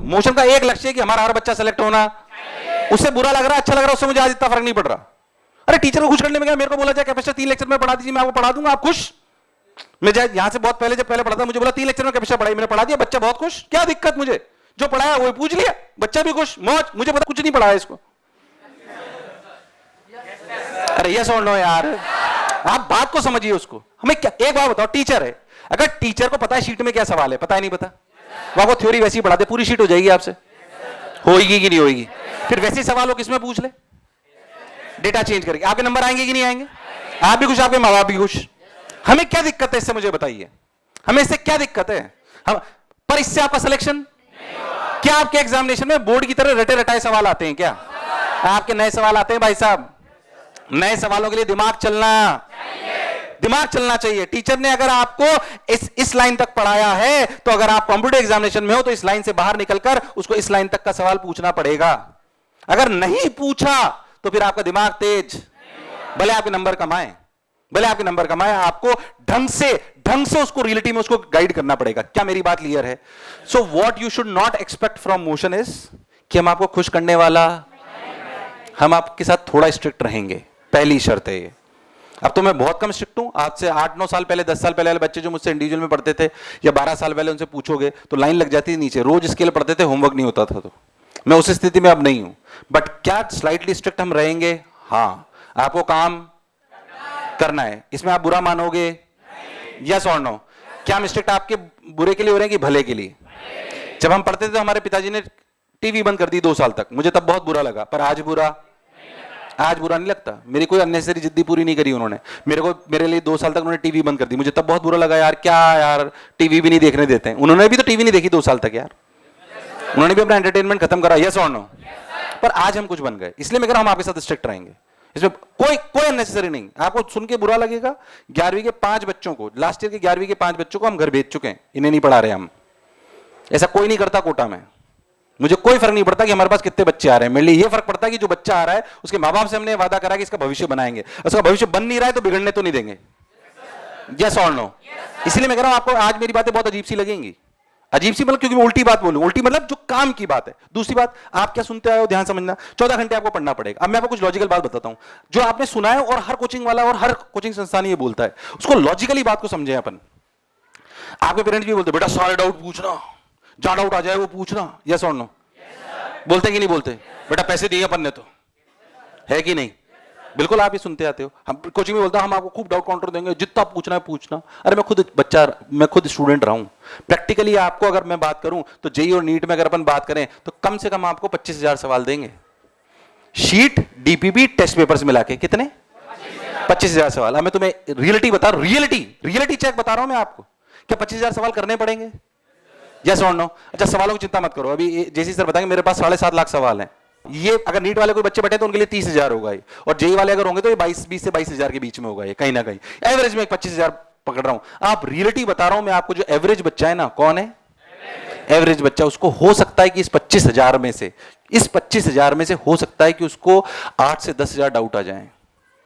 Motion का एक लक्ष्य है कि हमारा हर बच्चा सेलेक्ट होना। उससे बुरा लग रहा है अच्छा लग रहा है उससे मुझे आज इतना फर्क नहीं पड़ रहा। अरे टीचर को खुश करने में क्या, मेरे को बोला जाए कैपेसिटर 3 लेक्चर में पढ़ा दीजिए, मैं आपको पढ़ा दूंगा, आप खुश। मैं यहां से बहुत पहले जब पढ़ा था मुझे बोला 3 लेक्चर में कैपेसिटर पढ़ाई, मैंने पढ़ा दिया, बच्चा बहुत खुश, क्या दिक्कत, मुझे जो पढ़ाया वो पूछ लिया, बच्चा भी खुश, मौज, मुझे पता कुछ नहीं पढ़ाया इसको। अरे ये सुन लो यार, आप बात को समझिए उसको। हमें क्या, एक बात बताओ, टीचर है, अगर टीचर को पता है शीट में क्या सवाल है, पता है नहीं पता, वो आपको थ्योरी वैसी पढ़ा दे, पूरी शीट हो जाएगी आपसे, होगी कि नहीं होगी? फिर वैसे सवाल हो किसमें पूछ ले, डेटा चेंज करके आपके नंबर आएंगे कि नहीं आएंगे? आप भी खुश, आपके माँ बाप भी खुश। हमें क्या दिक्कत है इससे, मुझे बताइए, हमें इससे क्या दिक्कत है? हम पर इससे आपका सिलेक्शन क्या, आपके एग्जामिनेशन में बोर्ड की तरह रटे रटाए सवाल आते हैं क्या? आपके नए सवाल आते हैं भाई साहब, नए सवालों के लिए दिमाग चलना चाहिए। टीचर ने अगर आपको इस लाइन तक पढ़ाया है तो अगर आप कंप्यूटर एग्जामिनेशन में हो तो इस लाइन से बाहर निकलकर उसको इस लाइन तक का सवाल पूछना पड़ेगा। अगर नहीं पूछा तो फिर आपका दिमाग तेज, भले आपके नंबर कमाए, आपको ढंग से उसको रियलिटी में उसको गाइड करना पड़ेगा। क्या मेरी बात क्लियर है? So what you should not expect from motion is कि हम आपको खुश करने वाला, हम आपके साथ थोड़ा स्ट्रिक्ट रहेंगे, पहली शर्त है ये। अब तो मैं बहुत कम स्ट्रिक्ट हूं, आज से 8-9 साल पहले, 10 साल पहले वाले बच्चे जो मुझसे इंडिविजुअल में पढ़ते थे या 12 साल पहले उनसे पूछोगे तो लाइन लग जाती थी नीचे, रोज स्केल पढ़ते थे, होमवर्क नहीं होता था। तो मैं उस स्थिति में अब नहीं हूं, बट क्या स्लाइटली स्ट्रिक्ट हम रहेंगे? हाँ, आपको काम करना है, इसमें आप बुरा मानोगे? यस और नो? क्या हम स्ट्रिक्ट आपके बुरे के लिए हो रहे हैं कि भले के लिए? जब हम पढ़ते थे तो हमारे पिताजी ने टीवी बंद कर दी 2 साल तक, मुझे तब बहुत बुरा लगा, पर आज बुरा नहीं लगता। मेरी कोई अननेसेसरी जिद्दी पूरी नहीं करी उन्होंने, मेरे लिए 2 साल तक उन्होंने टीवी बंद कर दी, मुझे तब बहुत बुरा लगा, यार क्या यार टीवी भी नहीं देखने देते हैं। उन्होंने भी तो टीवी नहीं देखी 2 साल तक यार, उन्होंने भी अपना एंटरटेनमेंट खत्म करा। यस और नो? पर आज हम कुछ बन गए, इसलिए मैं कह रहा हूं हम आपके साथ स्ट्रिक्ट रहेंगे, इसमें कोई अननेसेसरी नहीं। आपको सुन के बुरा लगेगा, 11वीं के 5 बच्चों को, लास्ट ईयर के 11वीं के 5 बच्चों को हम घर भेज चुके हैं, इन्हें नहीं पढ़ा रहे हम। ऐसा कोई नहीं करता कोटा में, मुझे कोई फर्क नहीं पड़ता कि हमारे पास कितने बच्चे आ रहे हैं, मेरे लिए ये फर्क पड़ता है कि जो बच्चा आ रहा है उसके माँ बाप से हमने वादा करा कि इसका भविष्य बनाएंगे, उसका भविष्य बन नहीं रहा है तो बिगड़ने तो नहीं देंगे। यस और नो? इसलिए मैं कह रहा हूं आपको आज मेरी बातें बहुत अजीब सी लगेंगी, अजीब सी मतलब क्योंकि मैं उल्टी बात बोलूं, उल्टी मतलब जो काम की बात है। दूसरी बात, आप क्या सुनते आए हो ध्यान समझना, 14 घंटे आपको पढ़ना पड़ेगा। अब मैं आपको कुछ लॉजिकल बात बताता हूं, जो आपने सुना है और हर कोचिंग वाला और हर कोचिंग संस्थान ये बोलता है, उसको लॉजिकली बात को समझे अपन। आपके पेरेंट्स भी बोलते बेटा सारे डाउट पूछना, जहां डाउट आ जाए वो पूछना। यस और नो? बोलते कि नहीं बोलते? बेटा पैसे दिए अपन ने तो, है कि नहीं? बिल्कुल आप ही सुनते आते हो। हम कोचिंग में बोलता हम आपको खूब डाउट काउंटर देंगे, जितना पूछना है पूछना। अरे मैं खुद स्टूडेंट रहा हूं, प्रैक्टिकली आपको अगर मैं बात करूं तो जेईई और नीट में अगर अपन बात करें तो कम से कम आपको 25,000 सवाल देंगे, शीट डीपीपी टेस्ट पेपर्स मिला के। कितने? 25,000 सवाल। अब मैं तुम्हें रियलिटी बता रहा हूं, रियलिटी चेक बता रहा हूं मैं आपको, क्या 25,000 सवाल करने पड़ेंगे? यस और नो? अच्छा सवालों की चिंता मत करो, अभी जेसी सर बताएंगे मेरे पास 7.5 लाख सवाल हैं। ये अगर नीट वाले कोई बच्चे बैठे तो उनके लिए 30,000 होगा ये, और जेई वाले अगर होंगे तो ये 20 से 22,000 के बीच में होगा ये, कहीं ना कहीं एवरेज में 25,000 पकड़ रहा हूं। आप रियलिटी बता रहा हूं मैं आपको, जो एवरेज बच्चा है ना, कौन है एवरेज बच्चा, उसको हो सकता है कि इस 25,000 में से हो सकता है कि उसको 8 से 10,000 डाउट आ जाए।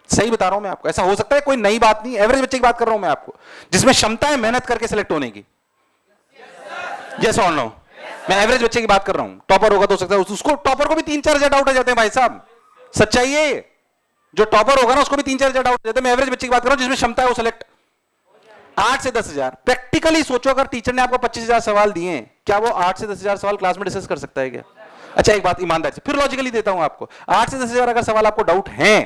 सही बता रहा हूं मैं आपको, ऐसा हो सकता है, कोई नई बात नहीं, एवरेज बच्चे की बात कर रहा हूं मैं आपको, जिसमें क्षमता है मेहनत करके सिलेक्ट होने की। यस और नो? मैं एवरेज बच्चे की बात कर रहा हूं, टॉपर होगा तो हो सकता है उसको, टॉपर को भी 3-4 डाउट आ जाते हैं भाई साहब, सच्चाई है। जो टॉपर होगा ना उसको भी 3-4 डाउट आ जाते हैं। मैं एवरेज बच्चे की बात कर रहा हूं जिसमें क्षमता है वो सिलेक्ट 8 से 10,000। प्रैक्टिकली सोचो, अगर टीचर ने आपको 25,000 सवाल दिए, क्या वो 8 से 10,000 सवाल क्लास में डिस्कस कर सकता है क्या? अच्छा एक बात ईमानदारी से फिर लॉजिकली देता हूं आपको, 8 से 10,000 अगर सवाल आपको डाउट हैं,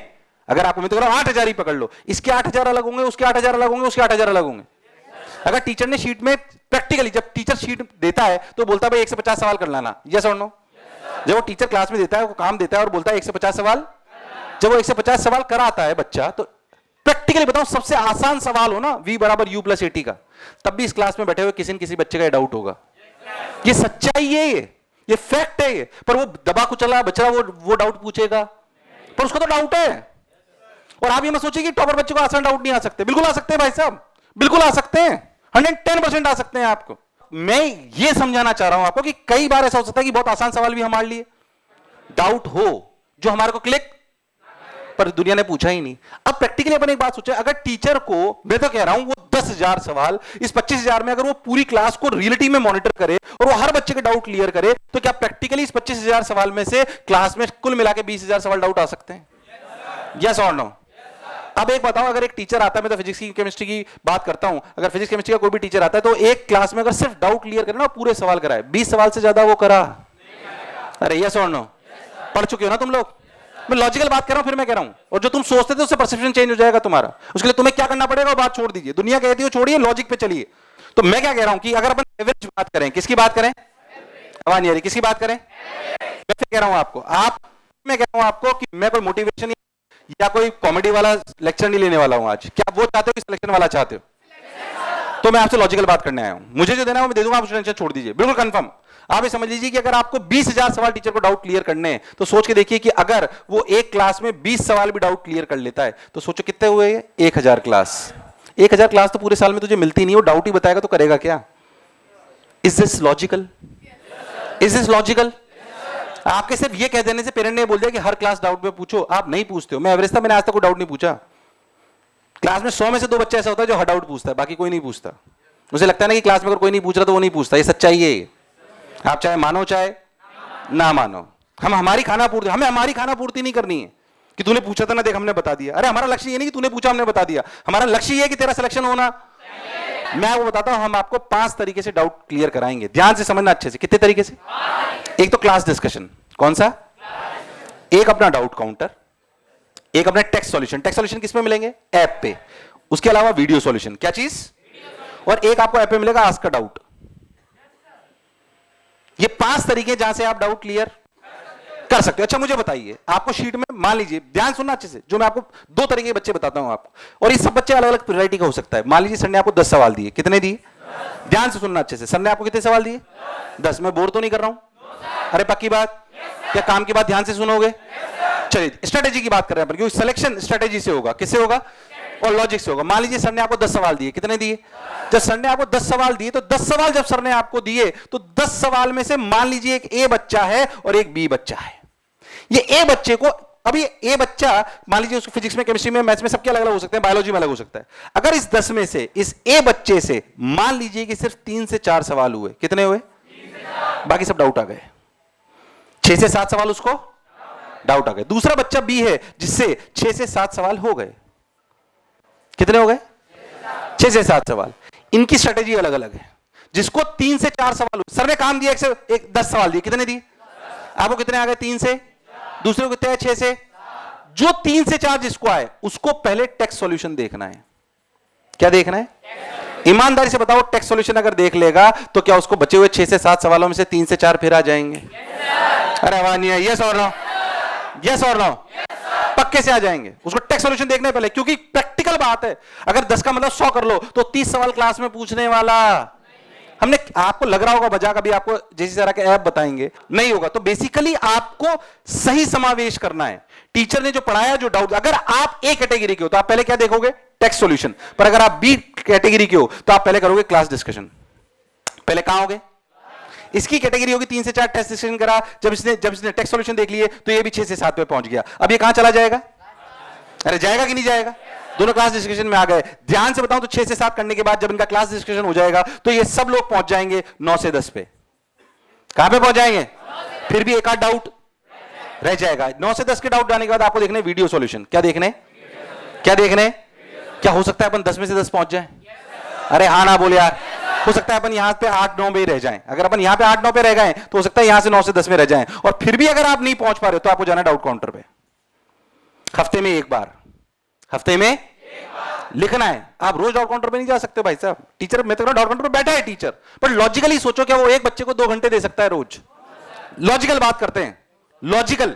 अगर आपको मैं तो कह रहा हूं 8,000 ही पकड़ लो, इसके 8,000 अलग होंगे, उसके 8,000 अलग होंगे, उसके 8,000 अलग होंगे। अगर टीचर ने शीट में प्रैक्टिकली, जब टीचर शीट देता है तो बोलता है भाई 150 सवाल कर लाना। यस और नो? जब वो टीचर क्लास में देता है, वो काम देता है और बोलता है 150 सवाल, जब वो 150 सवाल कराता है बच्चा, तो प्रैक्टिकली बताओ सबसे आसान सवाल हो ना v = u + 80 का, तब भी इस क्लास में बैठे हुए किसी न किसी बच्चे का डाउट होगा। ये सच्चाई है, ये फैक्ट है ये। पर वो दबा कुचला बच्चा वो डाउट पूछेगा, पर उसको तो डाउट है। और आप ये मत सोचिए कि टॉपर बच्चे को आसान डाउट नहीं आ सकते, बिल्कुल आ सकते हैं भाई साहब, बिल्कुल आ सकते हैं, 110% आ सकते हैं। आपको मैं ये समझाना चाह रहा हूं आपको कि कई बार ऐसा हो सकता है कि बहुत आसान सवाल भी हमारे लिए डाउट हो, जो हमारे को क्लिक पर दुनिया ने पूछा ही नहीं। अब प्रैक्टिकली अपन एक बात सोचे, अगर टीचर को, मैं तो कह रहा हूं, वो 10,000 सवाल, इस 25,000 में अगर वो पूरी क्लास को रियलिटी में मॉनिटर करे और वो हर बच्चे के डाउट क्लियर करे, तो क्या प्रैक्टिकली इस 25,000 सवाल में से क्लास में कुल मिला के 20,000 सवाल डाउट आ सकते हैं? यस और नो? अब एक बताओ, अगर एक टीचर आता है, मैं तो फिजिक्स की केमिस्ट्री की बात करता हूं, अगर फिजिक्स केमिस्ट्री का कोई भी टीचर आता है तो एक क्लास में अगर सिर्फ डाउट क्लियर करे ना, पूरे सवाल कराए, 20 सवाल से ज्यादा वो करा? अरे यस और नो? पढ़ चुके हो ना तुम लोग? मैं लॉजिकल बात कर रहा हूं, फिर मैं कह रहा हूं, और जो तुम सोचते थे उससे परसेप्शन चेंज हो जाएगा तुम्हारा। उसके लिए तुम्हें क्या करना पड़ेगा, बात छोड़ दीजिए, दुनिया कहती है छोड़िए, लॉजिक पे चलिए। तो मैं क्या कह रहा हूं कि अगर अपन एवरेज बात करें, किसकी बात करें? आवाज नहीं आ रही, किसकी बात करें? मैं फिर कह रहा हूं आपको, मैं कह रहा हूं आपको कि मैं कोई मोटिवेशन या कोई कॉमेडी वाला लेक्चर नहीं लेने वाला हूं आज। क्या वो चाहते हो कि सिलेक्शन वाला चाहते हो? तो मैं आपसे लॉजिकल बात करने आया हूं, मुझे जो देना है वो मैं दे दूंगा, आप टेंशन छोड़ दीजिए, बिल्कुल कंफर्म। आप ये समझ लीजिए कि अगर आपको 20,000 सवाल टीचर को डाउट क्लियर करने हैं, तो सोच के देखिए कि अगर वो एक क्लास में 20 सवाल भी डाउट क्लियर कर लेता है, तो सोचो कितने हुए? 1,000 क्लास। 1,000 क्लास तो पूरे साल में तुझे मिलती नहीं, वो डाउट ही बताएगा तो करेगा क्या? Is this logical? Is this logical? आपके सिर्फ ये कह देने से पेरेंट ने बोल दिया कि हर क्लास डाउट में पूछो, आप नहीं पूछते हो। मैं एवरेज था, मैंने आज तक कोई डाउट नहीं पूछा। क्लास में 100 में से 2 बच्चा ऐसा होता है जो हर डाउट पूछता है, बाकी कोई नहीं पूछता। मुझे लगता है ना कि क्लास में अगर कोई नहीं पूछ रहा तो वो नहीं पूछता, ये सच्चाई है। आप चाहे मानो चाहे ना मानो, हम हमारी खाना पूर्ति, हमें हमारी खाना पूर्ति नहीं करनी है कि तूने पूछा था ना, देख हमने बता दिया। अरे हमारा लक्ष्य ये नहीं कि तूने पूछा हमने बता दिया, हमारा लक्ष्य ये है कि तेरा सिलेक्शन होना। मैं वो बताता हूं, हम आपको 5 तरीके से डाउट क्लियर कराएंगे, ध्यान से समझना अच्छे से। कितने तरीके से? एक तो क्लास डिस्कशन। कौन सा? एक अपना डाउट काउंटर, एक अपना टेक्स्ट सॉल्यूशन। टेक्स्ट सॉल्यूशन किस पे मिलेंगे? ऐप पे। उसके अलावा वीडियो सॉल्यूशन। क्या चीज? और एक आपको ऐप पे मिलेगा आस्क अ डाउट। ये 5 तरीके जहां से आप डाउट क्लियर कर सकते हो। अच्छा मुझे बताइए, आपको शीट में, मान लीजिए, ध्यान सुनना अच्छे से, जो मैं आपको 2 तरीके के बच्चे बताता हूं आपको, और ये सब बच्चे अलग अलग वैरायटी का हो सकता है। मान लीजिए सर ने आपको 10 सवाल दिए। कितने दिए? ध्यान से सुनना अच्छे से। सर ने आपको कितने सवाल दिए? 10। मैं बोर तो नहीं कर रहा हूं? अरे पक्की बात? क्या काम की बात ध्यान से सुनोगे? चलिए स्ट्रेटेजी की बात कर रहे हैं, क्योंकि सिलेक्शन स्ट्रेटेजी से होगा। किससे होगा? और लॉजिक से होगा। मान लीजिए सर ने आपको 10 सवाल दिए। कितने दिए? जब सर ने आपको 10 सवाल दिए, तो 10 सवाल जब सर ने आपको दिए, तो 10 सवाल में से मान लीजिए एक ए बच्चा है और एक बी बच्चा है। ये ए बच्चे को, अभी ए बच्चा मान लीजिए उसको फिजिक्स में, केमिस्ट्री में, मैथ्स में सबके अलग अलग हो सकते हैं, बायोलॉजी में अलग हो सकता है। अगर इस 10 में से इस ए बच्चे से मान लीजिए कि सिर्फ 3 से 4 सवाल हुए। कितने हुए? बाकी सब डाउट आ गए। 6 से 7 सवाल उसको डाउट आ गए। दूसरा बच्चा बी है जिससे 6 से 7 सवाल हो गए। कितने हो गए? 6 से 7 सवाल। इनकी स्ट्रेटेजी अलग अलग है। जिसको 3 से 4 सवाल, सर ने काम दिया, 10 सवाल दिए। कितने दिए? आपको कितने आ गए? 3 से। दूसरे को कितने आए? 6 से। जो 3 से 4 जिसको आए, उसको पहले टेक्स्ट सॉल्यूशन देखना है। क्या देखना है? ईमानदारी से बताओ, टेक्स्ट सॉल्यूशन अगर देख लेगा तो क्या उसको बचे हुए 6 से 7 सवालों में से 3 से 4 फिर आ जाएंगे? अरे आवाज नहीं है। यस और नो? यस और नो? पक्के से आ जाएंगे। उसको टेक्स्ट सॉल्यूशन देखने पहले, क्योंकि प्रैक्टिकल बात है। अगर 10 का मतलब 100 कर लो, तो 30 सवाल क्लास में पूछने वाला। हमने, आपको लग रहा होगा मजाक, अभी आपको जैसी तरह के ऐप बताएंगे, नहीं होगा। तो बेसिकली आपको सही समावेश करना है। टीचर ने जो पढ़ाया, जो डाउट, अगर आप ए कैटेगरी के हो तो आप पहले क्या देखोगे? Text solution. पर अगर आप बी कैटेगरी के हो तो आप पहले करोगे क्लास डिस्कशन। पहले कहां होगे? इसकी कैटेगरी होगी 3 से 4 टेस्ट डिस्कशन करा, जब इसने टेक्स्ट सॉल्यूशन देख लिए तो ये भी 6 से 7 पे पहुंच गया। अब ये कहां चला जाएगा? अरे जाएगा कि नहीं जाएगा? दोनों क्लास डिस्कशन में आ गए। ध्यान से बताऊं तो 6 से 7 करने के बाद जब इनका क्लास डिस्कशन हो जाएगा तो ये सब लोग पहुंच जाएंगे 9 से 10 पे। कहां पे पहुंच जाएंगे? फिर भी एक आध डाउट रह जाएगा। 9 से 10 के डाउट जाने के बाद आपको देखने वीडियो सॉल्यूशन। क्या देखने? क्या देखने? क्या हो सकता है अपन 10 में से 10 पहुंच जाए? अरे हाँ ना बोले यार। हो सकता है अपन यहां पे 8-9 पे रह जाएं। अगर अपन यहां पे 8-9 पे रह गए तो हो सकता है यहां से 9 से 10 में रह जाएं। और फिर भी अगर आप नहीं पहुंच पा रहे हो तो आपको जाना डाउट काउंटर पे। हफ्ते में एक बार, हफ्ते में लिखना है। आप रोज डाउट काउंटर पे नहीं जा सकते भाई साहब। टीचर, मैं तो डाउट काउंटर पे बैठा है टीचर, पर लॉजिकली सोचो, क्या वो एक बच्चे को 2 घंटे दे सकता है रोज? लॉजिकल बात करते हैं, लॉजिकल।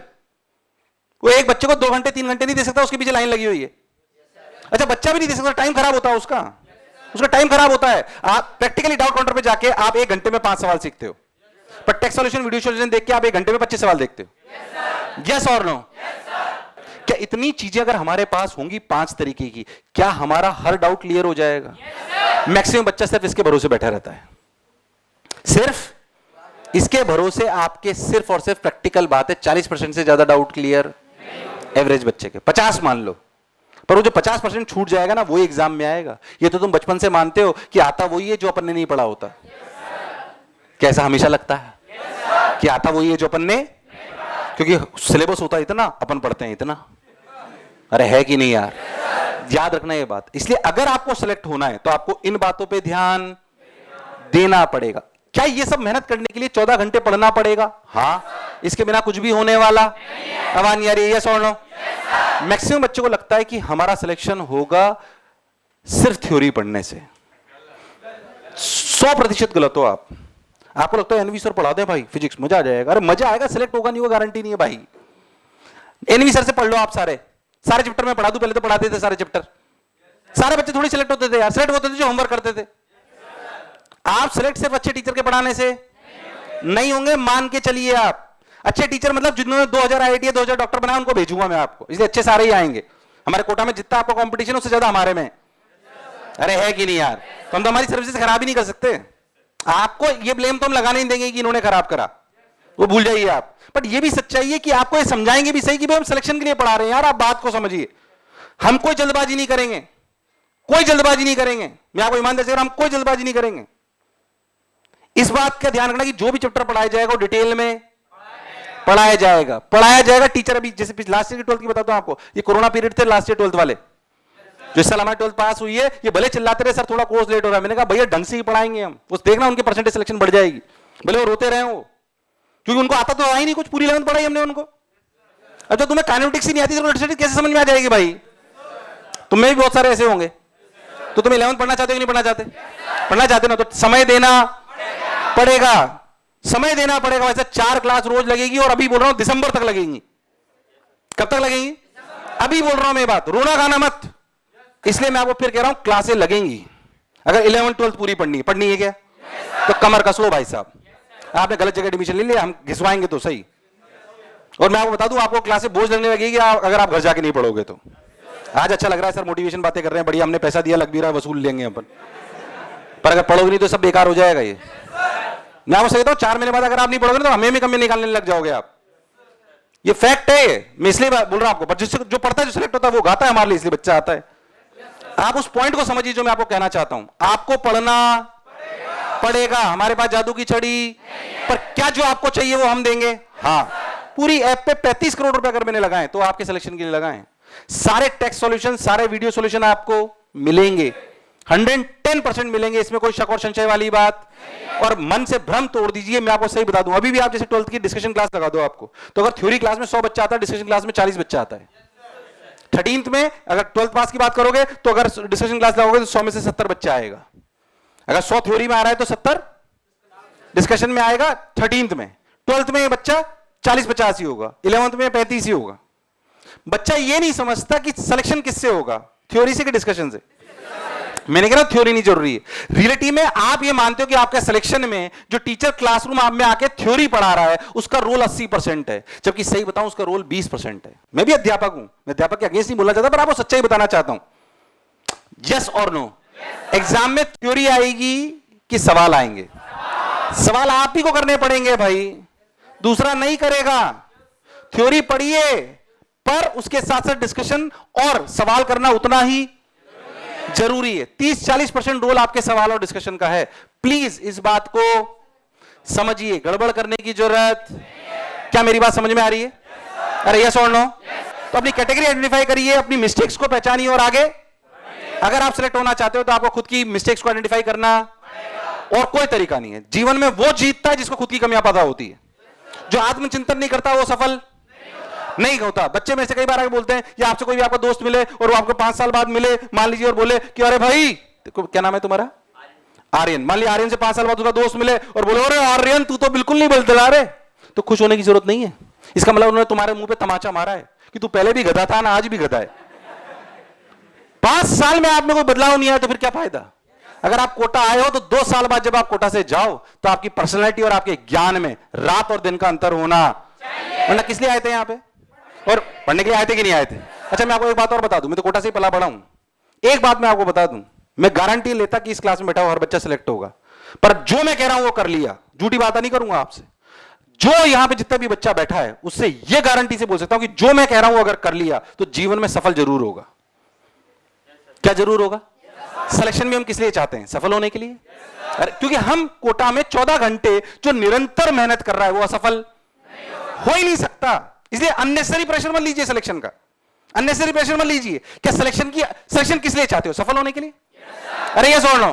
वो एक बच्चे को 2 घंटे 3 घंटे नहीं दे सकता, उसके पीछे लाइन लगी हुई है। अच्छा बच्चा भी नहीं दे सकता, टाइम खराब होता है उसका टाइम खराब होता है। आप प्रैक्टिकली डाउट काउंटर पे जाके आप 1 घंटे में 5 सवाल सीखते हो, पर टेक्स्ट सॉल्यूशन, वीडियो सॉल्यूशन देख के आप 1 घंटे में 25 सवाल देखते हो। यस और नो? क्या इतनी चीजें अगर हमारे पास होंगी 5 तरीके की, क्या हमारा हर डाउट क्लियर हो जाएगा? मैक्सिमम बच्चा सिर्फ इसके भरोसे बैठा रहता है। सिर्फ इसके भरोसे आपके सिर्फ और सिर्फ प्रैक्टिकल बात है 40% से ज्यादा डाउट क्लियर एवरेज बच्चे के 50 मान लो, पर वो जो 50% छूट जाएगा ना, वो एग्जाम में आएगा। ये तो तुम बचपन से मानते हो कि आता वही है जो अपन ने नहीं पढ़ा होता। कैसा हमेशा लगता है कि आता वही है जो अपन ने, क्योंकि सिलेबस होता है इतना, अपन पढ़ते हैं इतना। अरे है कि नहीं यार? याद रखना ये बात। इसलिए अगर आपको सेलेक्ट होना है तो आपको इन बातों पे ध्यान देना पड़ेगा। क्या ये सब मेहनत करने के लिए 14 घंटे पढ़ना पड़ेगा? हाँ, इसके बिना कुछ भी होने वाला आवाज नहीं आ रही है? यस और नो? मैक्सिमम बच्चों को लगता है कि हमारा सिलेक्शन होगा सिर्फ थ्योरी पढ़ने से। 100% गलत हो आप। आपको लगता है एनवी सर पढ़ा दे भाई फिजिक्स, मजा आ जाएगा। अरे मजा आएगा, सिलेक्ट होगा नहीं, वो गारंटी नहीं है भाई। एनवी सर से पढ़ लो आप, सारे चैप्टर में पढ़ा दूं, पहले तो पढ़ाते थे सारे चैप्टर। सारे बच्चे थोड़ी सिलेक्ट होते थे यार, सिलेक्ट होते थे जो होमवर्क करते थे। आप सिलेक्ट सिर्फ अच्छे टीचर के पढ़ाने से नहीं होंगे, मान के चलिए आप। अच्छे टीचर मतलब जिन्होंने 2000 आईआईटी 2000 डॉक्टर बनाया, उनको भेजूंगा मैं आपको, इसलिए अच्छे सारे ही आएंगे। हमारे कोटा में जितना आपका कंपटीशन उससे ज्यादा हमारे में। अरे है कि नहीं यार? तो हम तो हमारी सर्विसेज खराब ही नहीं कर सकते। आपको ये ब्लेम तो हम लगाने नहीं देंगे कि इन्होंने खराब करा, वो भूल जाइए आप। बट ये भी सच्चाई है कि आपको ये समझाएंगे भी सही कि भाई हम सिलेक्शन के लिए पढ़ा रहे हैं यार, आप बात को समझिए। हम कोई जल्दबाजी नहीं करेंगे, कोई जल्दबाजी नहीं करेंगे। मैं आपको ईमानदारी से, हम कोई जल्दबाजी नहीं करेंगे। इस बात का ध्यान रखना कि जो भी चैप्टर पढ़ाया जाएगा वो डिटेल में पढ़ाया जाएगा। टीचर अभी जैसे लास्ट ईयर की 12th की बताता हूं आपको, ये कोरोना पीरियड थे लास्ट ईयर 12th वाले, जो इस साल हमारी 12th पास हुई है, ये भले चिल्लाते रहे सर थोड़ा कोर्स लेट हो रहा है। मैंने कहा भैया ढंग से ही पढ़ाएंगे हम, उस देखना उनके परसेंटेज सिलेक्शन बढ़ जाएगी, भले वो रोते रहे वो, क्योंकि उनको आता तो आई नहीं कुछ, पूरी 11th पढ़ाई हमने उनको। अब तो तुम्हें काइनेटिक्स ही नहीं आती तो कैसे समझ में आ जाएगी भाई? तुम्हें भी बहुत सारे ऐसे होंगे। तो तुम 11th पढ़ना चाहते हो कि नहीं पढ़ना चाहते? पढ़ना चाहते ना, तो समय देना पड़ेगा, समय देना पड़ेगा। वैसे 4 क्लास रोज लगेगी, और अभी बोल रहा हूं दिसंबर तक लगेंगी। कब तक लगेंगी? अभी बोल रहा हूं मैं बात, रोना गाना मत। इसलिए मैं आपको फिर कह रहा हूं क्लासें लगेंगी। अगर 11th 12th पूरी पढ़नी है क्या, तो कमर कस लो भाई साहब। आपने गलत जगह एडमिशन ले लिया, हम घिसवाएंगे तो सही। और मैं आपको बता दूं, आपको क्लासें बोझ लगने लगेगी अगर आप घर जाके नहीं पढ़ोगे तो। आज अच्छा लग रहा है सर, मोटिवेशन बातें कर रहे हैं, बढ़िया, हमने पैसा दिया, लग भी रहा है, वसूल लेंगे अपन। पर अगर पढ़ोगे नहीं तो सब बेकार हो जाएगा। ये मैं आपको कहता हूं, 4 महीने बाद अगर आप नहीं पढ़ोगे तो हमें भी कमी निकालने लग जाओगे आप। ये फैक्ट है, मैं इसलिए बोल रहा हूं आपको। जिससे जो पढ़ता है, जो सिलेक्ट होता है, वो गाता है हमारे लिए, इसलिए बच्चा आता है। आप उस पॉइंट को समझिए जो मैं आपको कहना चाहता हूं। आपको पढ़ना पड़ेगा, हमारे पास जादू की छड़ी, पर क्या जो आपको चाहिए वो हम देंगे। हाँ, पूरी ऐप पे 35 करोड़ रुपए अगर मैंने लगाए तो आपके सिलेक्शन के लिए लगाए। सारे टेक्स्ट सॉल्यूशन, सारे वीडियो सॉल्यूशन आपको मिलेंगे, 110% मिलेंगे, इसमें कोई शक और संशय वाली बात। और मन से भ्रम तोड़ दीजिए। मैं आपको सही बता दूं, अभी भी आप जैसे 12th की डिस्कशन क्लास लगा दो आपको, तो अगर थ्योरी क्लास में 100 बच्चा आता है, डिस्कशन क्लास में 40 बच्चा आता है। 13th में अगर 12th पास की बात करोगे तो अगर डिस्कशन क्लास लगाओगे तो 100 में से 70 बच्चा आएगा। अगर 100 थ्योरी में आ रहा है तो 70 डिस्कशन में आएगा 13th में। 12th में ये बच्चा 40-50 ही होगा, 11th में 35 ही होगा। बच्चा ये नहीं समझता कि सिलेक्शन किससे होगा, थ्योरी से कि डिस्कशन से। मैंने कहा थ्योरी नहीं जरूरी है। रियलिटी में आप ये मानते हो कि आपके सिलेक्शन में जो टीचर क्लासरूम आप में आके थ्योरी पढ़ा रहा है उसका रोल 80% है, जबकि सही बताऊं उसका रोल 20% है। मैं भी अध्यापक हूं, मैं अध्यापक के अगेंस्ट नहीं बोलना चाहता, पर आपको सच्चाई बताना चाहता हूं। यस और नो? एग्जाम में थ्योरी आएगी कि सवाल आएंगे? सवाल आप ही को करने पड़ेंगे भाई, दूसरा नहीं करेगा। थ्योरी पढ़िए, पर उसके साथ साथ डिस्कशन और सवाल करना उतना ही जरूरी है। 30-40% रोल आपके सवाल और डिस्कशन का है। प्लीज इस बात को समझिए, गड़बड़ करने की जरूरत। क्या मेरी बात समझ में आ रही है? अरे यस और नो? तो अपनी कैटेगरी आइडेंटिफाई करिए, अपनी मिस्टेक्स को पहचानिए और आगे। अगर आप सिलेक्ट होना चाहते हो तो आपको खुद की मिस्टेक्स को आइडेंटिफाई करना, और कोई तरीका नहीं है। जीवन में वो जीतता है जिसको खुद की कमियां पता होती है। जो आत्मचिंतन नहीं करता वो सफल नहीं होता। बच्चे में से कई बार आगे बोलते हैं, या आपसे कोई भी आपका दोस्त मिले और वो आपको 5 साल बाद मिले मान लीजिए, और बोले कि अरे भाई, क्या नाम है तुम्हारा? आर्यन। मान लिया आर्यन से 5 साल बाद उसका दोस्त मिले और बोले अरे आर्यन तू तो बिल्कुल नहीं बदला रे, तो खुश होने की जरूरत नहीं है। इसका मतलब उन्होंने तुम्हारे मुंह पे तमाचा मारा है कि तू पहले भी गधा था ना, आज भी गधा है। 5 साल में आप में कोई बदलाव नहीं आया तो फिर क्या फायदा? अगर आप कोटा आए हो तो 2 साल बाद जब आप कोटा से जाओ तो आपकी पर्सनैलिटी और आपके ज्ञान में रात और दिन का अंतर होना। वरना किस लिए आए थे यहां पे? और पढ़ने के लिए आए थे कि नहीं आए थे? अच्छा, मैं आपको एक बात और बता दूं, मैं तो कोटा से ही पला बड़ा हूं। एक बात मैं आपको बता दूं, मैं गारंटी लेता कि इस क्लास में बैठा हुआ हर बच्चा सिलेक्ट होगा, पर जो मैं कह रहा हूं वो कर लिया। झूठी बात नहीं करूंगा आपसे। जो यहां पे जितना भी बच्चा बैठा है उससे यह गारंटी से बोल सकता हूं कि जो मैं कह रहा हूं अगर कर लिया तो जीवन में सफल जरूर होगा। क्या जरूर होगा? सिलेक्शन में हम किस लिए चाहते हैं? सफल होने के लिए। अरे क्योंकि हम कोटा में 14 घंटे जो निरंतर मेहनत कर रहा है वो असफल हो ही नहीं सकता। इसलिए अननेसेसरी प्रेशर मत लीजिए सिलेक्शन का, अननेसेसरी प्रेशर मत लीजिए। क्या सिलेक्शन किस लिए चाहते हो? सफल होने के लिए। अरे ये सुन लो,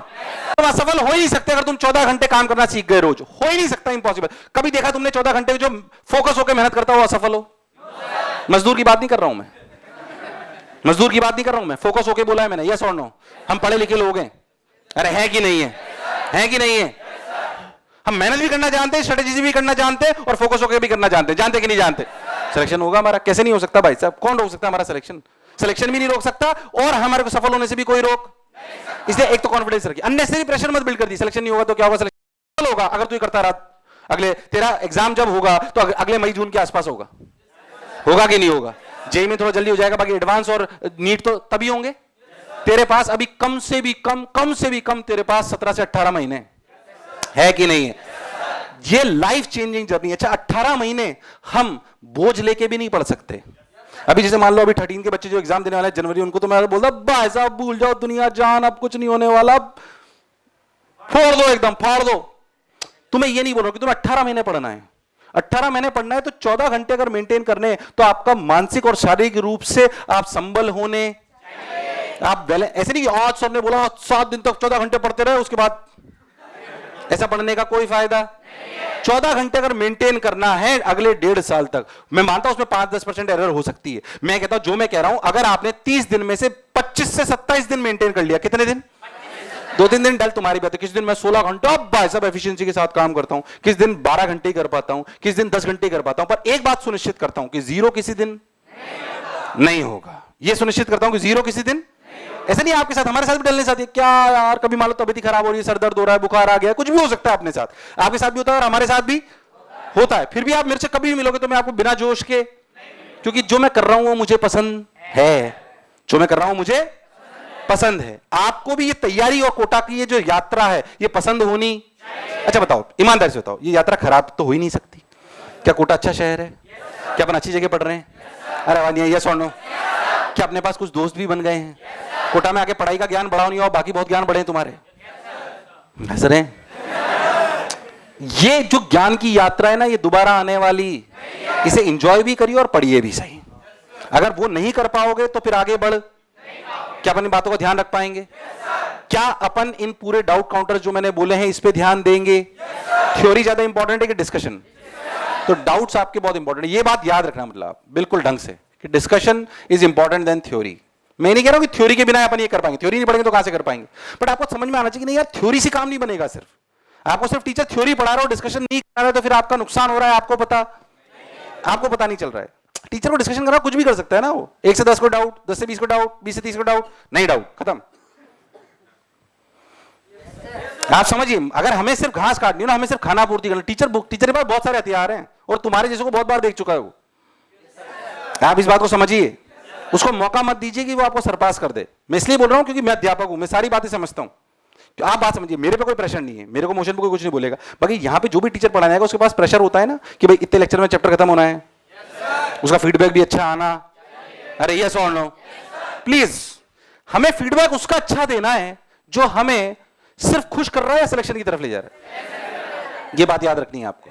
तुम असफल हो ही नहीं सकते अगर तुम 14 घंटे काम करना सीख गए रोज। हो ही नहीं सकता, इंपॉसिबल। कभी देखा तुमने 14 घंटे जो फोकस होकर मेहनत करता हो असफल हो? मजदूर की बात नहीं कर रहा हूं मैं, मजदूर की बात नहीं कर रहा हूं मैं, फोकस होकर बोला है मैंने। यस और नो? हम पढ़े लिखे लोग हैं। अरे है कि नहीं है? है कि नहीं है? हम मेहनत भी करना जानते हैं, स्ट्रेटेजी भी करना जानते हैं और फोकस होकर भी करना जानते हैं। जानते कि नहीं जानते? सिलेक्शन होगा हमारा। कैसे नहीं हो सकता भाई साहब? कौन रोक सकता है हमारा सिलेक्शन? सिलेक्शन भी नहीं रोक सकता और हमारे को सफल होने से भी कोई रोक। इसलिए एक तो कॉन्फिडेंस रखिए, अननेसेसरी प्रेशर मत बिल्ड कर दी। सिलेक्शन नहीं होगा तो क्या होगा? सिलेक्शन होगा अगर तू करता रहा। अगले तेरा एग्जाम जब होगा तो अगले मई जून के आसपास होगा। होगा कि नहीं होगा? जेई में थोड़ा जल्दी हो जाएगा, बाकी एडवांस और नीट तो तभी होंगे। तेरे पास अभी कम से भी कम तेरे पास 17 से 18 महीने है कि नहीं है? ये लाइफ चेंजिंग जर्नी। अच्छा 18 महीने हम बोझ लेके भी नहीं पढ़ सकते। अभी जैसे मान लो अभी 13 के बच्चे जो एग्जाम देने वाले हैं जनवरी, उनको तो मैं बोलता भाई साहब भूल जाओ दुनिया जान, अब कुछ नहीं होने वाला, फोड़ दो, एकदम फाड़ दो। तुम्हें ये नहीं बोल रहा कि तुम्हें 18 महीने पढ़ना है। 18 महीने पढ़ना है तो 14 घंटे अगर मेंटेन करने तो आपका मानसिक और शारीरिक रूप से आप संबल होने, आप ऐसे नहीं आज सबने बोला 7 दिन तक 14 घंटे पढ़ते रहे उसके बाद ऐसा पढ़ने का कोई फायदा। 14 घंटे अगर मेंटेन करना है अगले 1.5 साल तक, मैं मानता हूं उसमें 5-10% एरर हो सकती है। मैं कहता हूं जो मैं कह रहा हूं अगर आपने 30 दिन में से 25 से 27 दिन मेंटेन कर लिया, कितने दिन? 2-3 दिन डल तुम्हारी बात है। किस दिन मैं 16 घंटा भाई साहब एफिशिएंसी के साथ काम करता हूं, किस दिन 12 घंटे कर पाता हूं, किस दिन 10 घंटे कर पाता हूं, पर एक बात सुनिश्चित करता हूं कि जीरो किसी दिन नहीं होगा। यह सुनिश्चित करता हूं कि जीरो किसी दिन। ऐसा नहीं आपके साथ, हमारे साथ भी डलने साथ क्या यार, कभी मान लो तबीयत खराब हो रही है, सर दर्द हो रहा है, बुखार आ गया, कुछ भी हो सकता है अपने साथ, आपके साथ भी होता है और हमारे साथ भी होता है। फिर भी आप मेरे से कभी भी मिलोगे तो मैं आपको बिना जोश के, क्योंकि जो मैं कर रहा हूं वो मुझे पसंद है, जो मैं कर रहा हूं मुझे पसंद है। आपको भी ये तैयारी और कोटा की ये जो यात्रा है ये पसंद होनी। अच्छा बताओ, ईमानदारी से बताओ, ये यात्रा खराब तो हो ही नहीं सकती। क्या कोटा अच्छा शहर है? क्या अपन अच्छी जगह पढ़ रहे हैं? अरे वाह, यस और नो? क्या अपने पास कुछ दोस्त भी बन गए हैं? कोटा में आके पढ़ाई का ज्ञान बढ़ाओ नहीं और बाकी बहुत ज्ञान बढ़े तुम्हारे। हंस रहे हैं? ये जो ज्ञान की यात्रा है ना, ये दोबारा आने वाली। इसे एंजॉय भी करिए और पढ़िए भी सही। अगर वो नहीं कर पाओगे तो फिर आगे बढ़, क्या अपन इन बातों का ध्यान रख पाएंगे? क्या अपन इन पूरे डाउट काउंटर जो मैंने बोले हैं इस पे ध्यान देंगे? थ्योरी ज्यादा इंपॉर्टेंट है कि डिस्कशन? तो डाउट्स आपके बहुत इंपॉर्टेंट है, ये बात याद रखना, मतलब बिल्कुल ढंग से कि discussion is important than theory. मैं नहीं कह रहा हूं कि थ्योरी के बिना अपन ये कर पाएंगे, थ्योरी नहीं पढ़ेंगे तो कहां से कर पाएंगे, बट आपको समझ में आना चाहिए कि नहीं यार थ्योरी से काम नहीं बनेगा। सिर्फ आपको सिर्फ टीचर थ्योरी पढ़ा रहा हो, डिस्कशन नहीं करा रहा है, तो फिर आपका नुकसान हो रहा है, आपको पता नहीं चल रहा है। टीचर को डिस्कशन कर रहा, कुछ भी कर सकता है ना वो। 1 से 10 को डाउट, 10 से 20 को डाउट, 20 से 30 को डाउट, नहीं डाउट, खत्म। आप समझिए, अगर हमें सिर्फ घास काटनी हो ना, हमें सिर्फ खाना पूर्ति करना, टीचर के पास बहुत सारे हथियार हैं और तुम्हारे जैसे को बहुत बार देख चुका है वो। आप इस बात को समझिए, उसको मौका मत दीजिए कि वो आपको सरपास कर दे। मैं इसलिए बोल रहा हूं क्योंकि मैं अध्यापक हूं, मैं सारी बातें समझता हूं। तो आप बात समझिए, मेरे पे कोई प्रेशर नहीं है, मेरे को मोशन पे कोई कुछ नहीं बोलेगा। बाकी यहां पे जो भी टीचर पढ़ाने आएगा उसके पास प्रेशर होता है ना कि भाई इतने लेक्चर में चैप्टर खत्म होना है, उसका फीडबैक भी अच्छा आना। अरे यस और नो? प्लीज हमें फीडबैक उसका अच्छा देना है जो हमें सिर्फ खुश कर रहा है या सिलेक्शन की तरफ ले जा रहा है। ये बात याद रखनी है आपको।